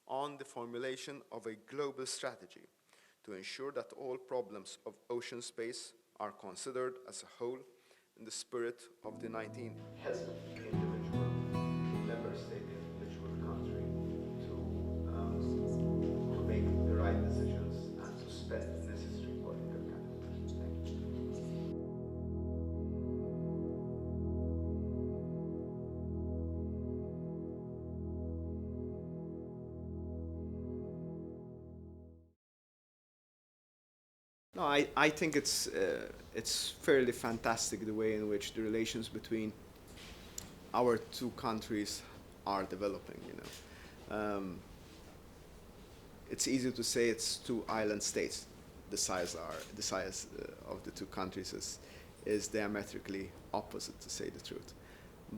on the formulation of a global strategy to ensure that all problems of ocean space are considered as a whole in the spirit of the 19th. Hesitant individual member state, individual country to make the right decisions and to spend necessary political capital. Thank you. No, I think it's fairly fantastic the way in which the relations between our two countries are developing. It's easy to say it's two island states. The size of the two countries is diametrically opposite, to say the truth.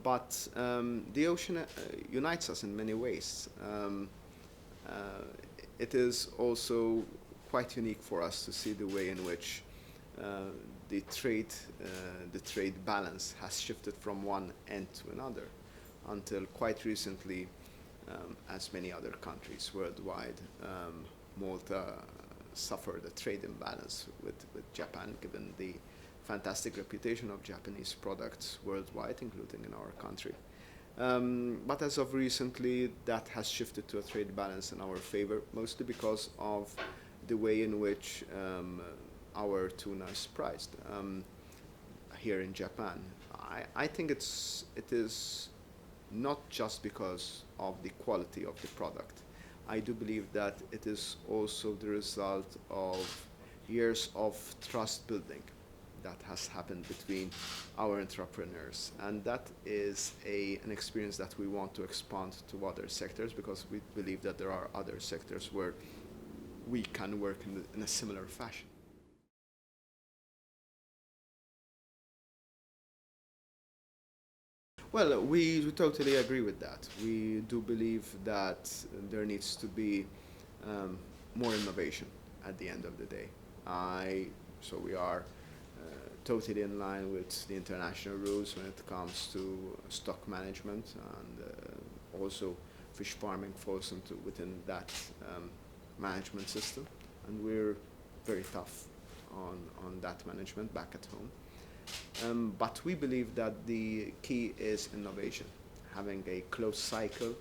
But the ocean unites us in many ways. Uh, it is also quite unique for us to see the way in which uh, the trade the trade balance has shifted from one end to another until quite recently, as many other countries worldwide, Malta suffered a trade imbalance with Japan, given the fantastic reputation of Japanese products worldwide, including in our country. But as of recently, that has shifted to a trade balance in our favor, mostly because of the way in which our tuna is priced here in Japan. I think it is not just because of the quality of the product. I do believe that it is also the result of years of trust building that has happened between our entrepreneurs, and that is an experience that we want to expand to other sectors, because we believe that there are other sectors where we can work in a similar fashion. Well, we totally agree with that. We do believe that there needs to be um, more innovation at the end of the day. So we are totally in line with the international rules when it comes to stock management, and also fish farming falls within that management system, and we're very tough on that management back at home. But we believe that the key is innovation, having a closed cycle,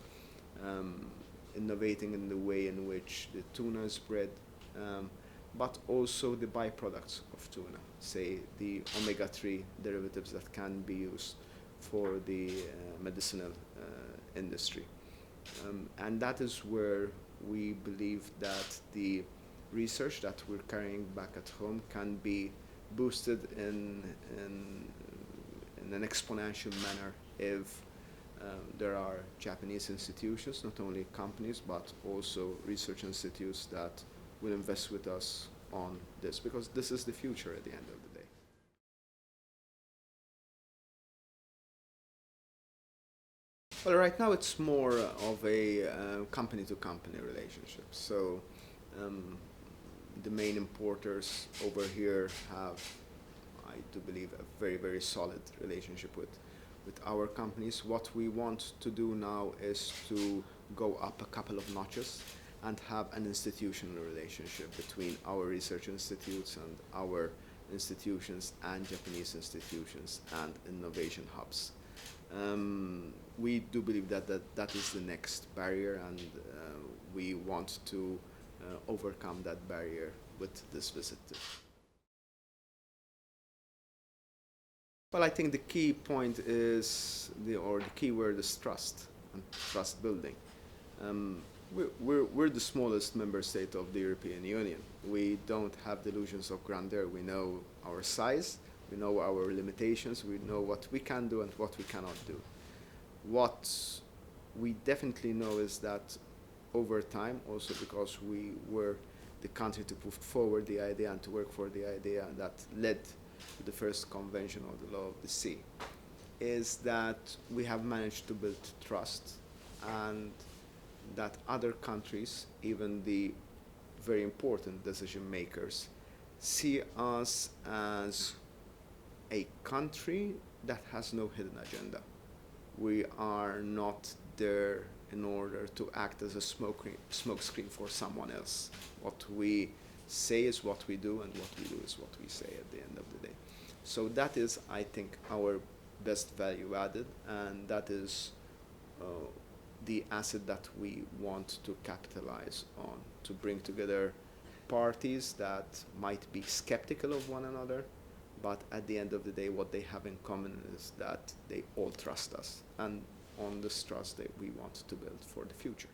um, innovating in the way in which the tuna is bred, um, but also the byproducts of tuna, say the omega-3 derivatives that can be used for the medicinal industry. And that is where we believe that the research that we're carrying back at home can be boosted in an exponential manner if there are Japanese institutions, not only companies, but also research institutes that will invest with us on this, because this is the future at the end of the day. Well, right now it's more of a company-to-company relationship. So um, the main importers over here have, I do believe, a very, very solid relationship with our companies. What we want to do now is to go up a couple of notches and have an institutional relationship between our research institutes and our institutions and Japanese institutions and innovation hubs. We do believe that is the next barrier, and we want to overcome that barrier with this visit. Well, I think the key point is the key word is trust and trust building. Um, we're the smallest member state of the European Union. We don't have delusions of grandeur. We know our size, we know our limitations, we know what we can do and what we cannot do. What we definitely know is that over time, also because we were the country to put forward the idea and to work for the idea that led to the first convention of the law of the sea, is that we have managed to build trust, and that other countries, even the very important decision makers, see us as a country that has no hidden agenda. We are not there in order to act as a smoke screen for someone else. What we say is what we do, and what we do is what we say at the end of the day. So that is, I think, our best value added, and that is the asset that we want to capitalize on, to bring together parties that might be skeptical of one another, but at the end of the day, what they have in common is that they all trust us, and on this trust that we want to build for the future.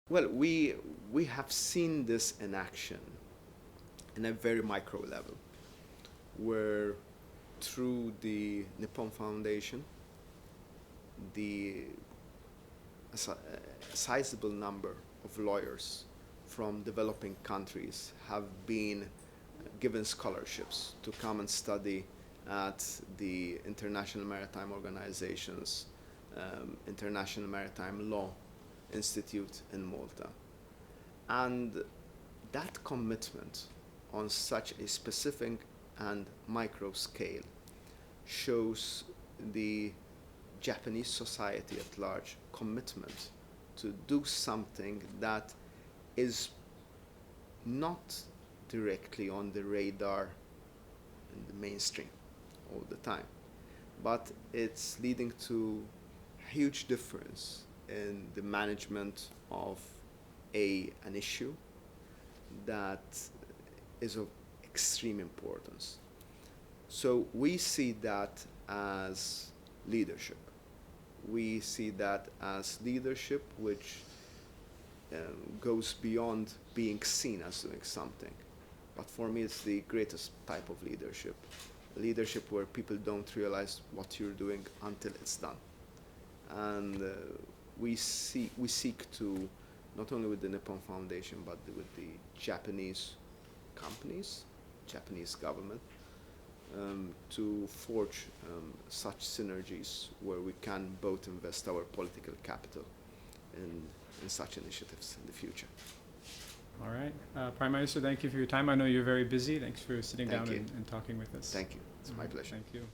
Well, we have seen this in action in a very micro level, where through the Nippon Foundation, a sizable number of lawyers from developing countries have been given scholarships to come and study at the International Maritime Organization's International Maritime Law Institute in Malta. And that commitment on such a specific and micro scale shows the Japanese society at large commitment to do something that is not directly on the radar in the mainstream all the time, but it's leading to a huge difference in the management of an issue that is of extreme importance. So we see that as leadership. We see that as leadership which goes beyond being seen as doing something. But for me, it's the greatest type of leadership. Leadership where people don't realize what you're doing until it's done. And we seek to, not only with the Nippon Foundation, but with the Japanese companies, Japanese government, to forge such synergies where we can both invest our political capital in such initiatives in the future. All right. Prime Minister, thank you for your time. I know you're very busy. Thanks for sitting down and talking with us. Thank you. It's my pleasure. Thank you.